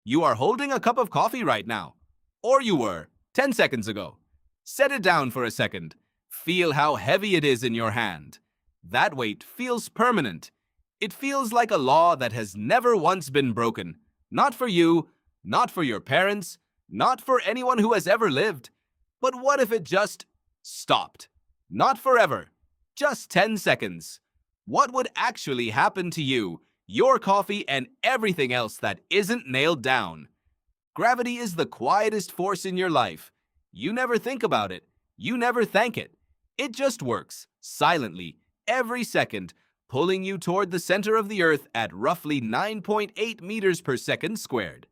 You are holding a cup of coffee right now. Or you were 10 seconds ago. Set it down for a second. Feel how heavy it is in your hand. That weight feels permanent. It feels like a law that has never once been broken. Not for you, not for your parents, not for anyone who has ever lived. But what if it just stopped? Not forever. Just 10 seconds. What would actually happen to you, your coffee, and everything else that isn't nailed down? Gravity is the quietest force in your life. You never think about it. You never thank it. It just works, silently, every second, pulling you toward the center of the Earth at roughly 9.8 meters per second squared.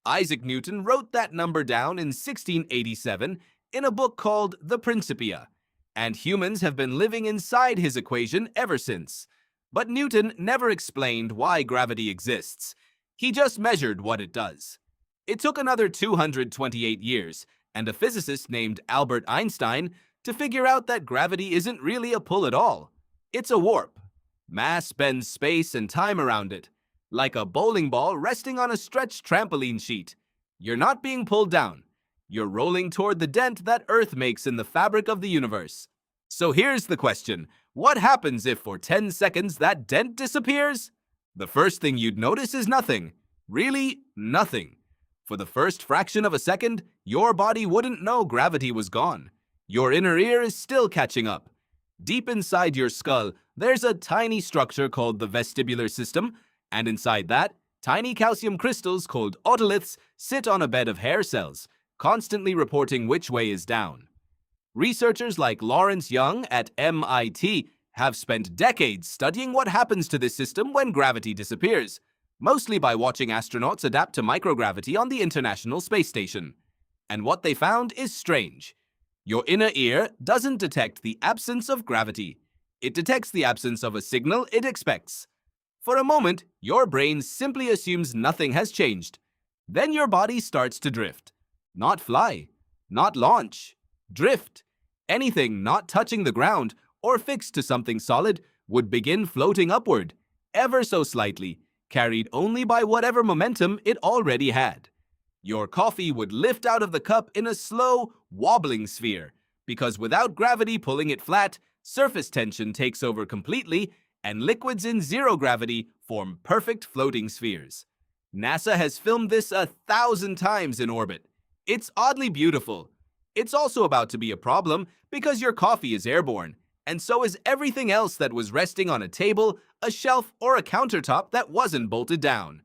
Isaac Newton wrote that number down in 1687 in a book called The Principia, and humans have been living inside his equation ever since. But Newton never explained why gravity exists. He just measured what it does. It took another 228 years, and a physicist named Albert Einstein to figure out that gravity isn't really a pull at all. It's a warp. Mass bends space and time around it, like a bowling ball resting on a stretched trampoline sheet. You're not being pulled down. You're rolling toward the dent that Earth makes in the fabric of the universe. So here's the question. What happens if for 10 seconds that dent disappears? The first thing you'd notice is nothing. Really, nothing. For the first fraction of a second, your body wouldn't know gravity was gone. Your inner ear is still catching up. Deep inside your skull, there's a tiny structure called the vestibular system, and inside that, tiny calcium crystals called otoliths sit on a bed of hair cells, constantly reporting which way is down. Researchers like Lawrence Young at MIT have spent decades studying what happens to this system when gravity disappears, mostly by watching astronauts adapt to microgravity on the International Space Station. And what they found is strange. Your inner ear doesn't detect the absence of gravity. It detects the absence of a signal it expects. For a moment, your brain simply assumes nothing has changed. Then your body starts to drift. Not fly, not launch, drift. Anything not touching the ground or fixed to something solid would begin floating upward, ever so slightly, carried only by whatever momentum it already had. Your coffee would lift out of the cup in a slow, wobbling sphere, because without gravity pulling it flat, surface tension takes over completely, and liquids in zero gravity form perfect floating spheres. NASA has filmed this 1,000 times in orbit. It's oddly beautiful. It's also about to be a problem because your coffee is airborne, and so is everything else that was resting on a table, a shelf, or a countertop that wasn't bolted down.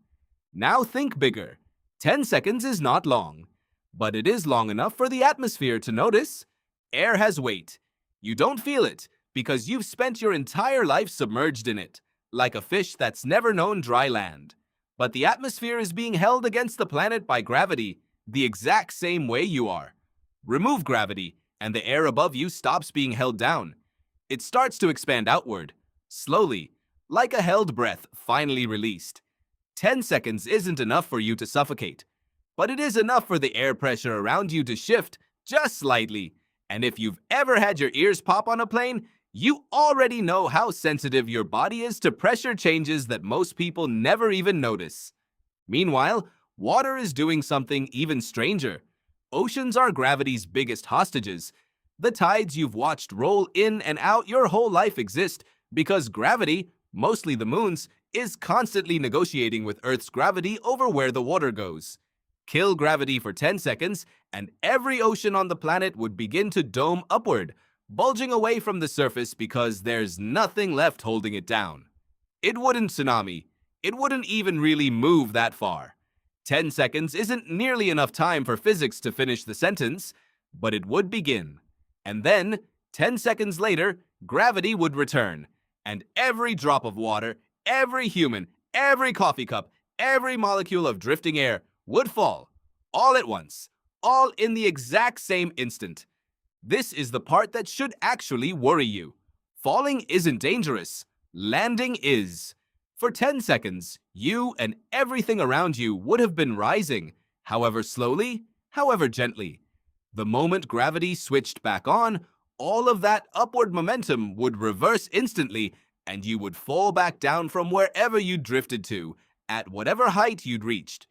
Now think bigger. 10 seconds is not long, but it is long enough for the atmosphere to notice. Air has weight. You don't feel it because you've spent your entire life submerged in it, like a fish that's never known dry land. But the atmosphere is being held against the planet by gravity, the exact same way you are. Remove gravity, and the air above you stops being held down. It starts to expand outward, slowly, like a held breath finally released. 10 seconds isn't enough for you to suffocate, but it is enough for the air pressure around you to shift just slightly. And if you've ever had your ears pop on a plane, you already know how sensitive your body is to pressure changes that most people never even notice. Meanwhile, water is doing something even stranger. Oceans are gravity's biggest hostages. The tides you've watched roll in and out your whole life exist because gravity, mostly the moon's, is constantly negotiating with Earth's gravity over where the water goes. Kill gravity for 10 seconds, and every ocean on the planet would begin to dome upward, bulging away from the surface because there's nothing left holding it down. It wouldn't tsunami. It wouldn't even really move that far. 10 seconds isn't nearly enough time for physics to finish the sentence, but it would begin. And then, 10 seconds later, gravity would return, and every drop of water, every human, every coffee cup, every molecule of drifting air would fall, all at once, all in the exact same instant. This is the part that should actually worry you. Falling isn't dangerous. Landing is. For 10 seconds, you and everything around you would have been rising, however slowly, however gently. The moment gravity switched back on, all of that upward momentum would reverse instantly, and you would fall back down from wherever you drifted to, at whatever height you'd reached.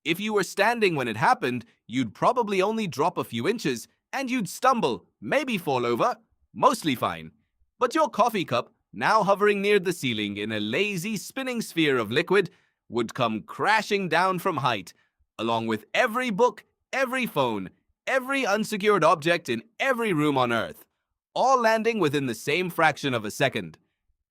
If you were standing when it happened, you'd probably only drop a few inches and you'd stumble, maybe fall over, mostly fine. But your coffee cup, now hovering near the ceiling in a lazy spinning sphere of liquid, would come crashing down from height, along with every book, every phone, every unsecured object in every room on Earth, all landing within the same fraction of a second.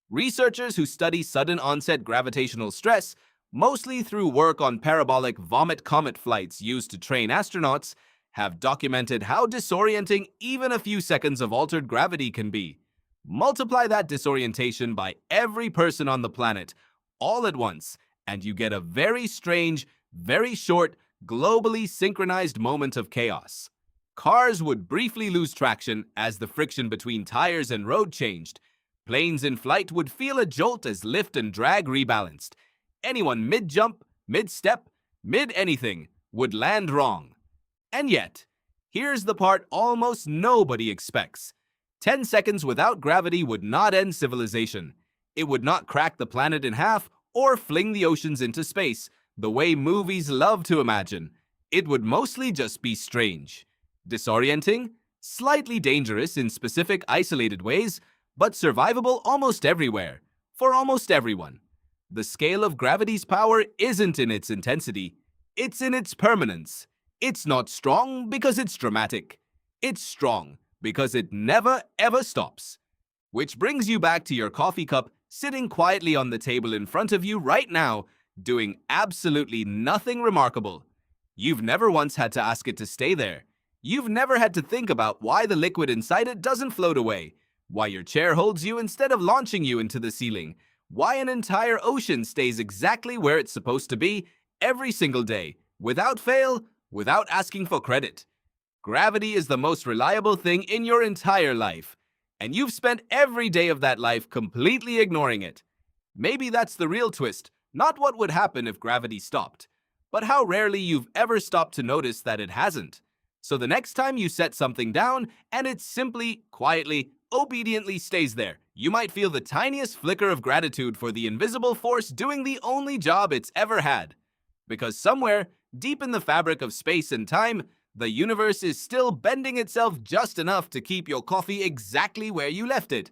Researchers who study sudden onset gravitational stress, mostly through work on parabolic vomit comet flights used to train astronauts, have documented how disorienting even a few seconds of altered gravity can be. Multiply that disorientation by every person on the planet, all at once, and you get a very strange, very short, globally synchronized moment of chaos. Cars would briefly lose traction as the friction between tires and road changed. Planes in flight would feel a jolt as lift and drag rebalanced. Anyone mid-jump, mid-step, mid-anything would land wrong. And yet, here's the part almost nobody expects. 10 seconds without gravity would not end civilization. It would not crack the planet in half or fling the oceans into space, the way movies love to imagine. It would mostly just be strange, disorienting, slightly dangerous in specific isolated ways, but survivable almost everywhere, for almost everyone. The scale of gravity's power isn't in its intensity, it's in its permanence. It's not strong because it's dramatic. It's strong because it never ever stops. Which brings you back to your coffee cup sitting quietly on the table in front of you right now, doing absolutely nothing remarkable. You've never once had to ask it to stay there. You've never had to think about why the liquid inside it doesn't float away, why your chair holds you instead of launching you into the ceiling, why an entire ocean stays exactly where it's supposed to be every single day, without fail, without asking for credit. Gravity is the most reliable thing in your entire life, and you've spent every day of that life completely ignoring it. Maybe that's the real twist, not what would happen if gravity stopped, but how rarely you've ever stopped to notice that it hasn't. So the next time you set something down and it simply, quietly, obediently stays there, you might feel the tiniest flicker of gratitude for the invisible force doing the only job it's ever had. Because somewhere, deep in the fabric of space and time, the universe is still bending itself just enough to keep your coffee exactly where you left it.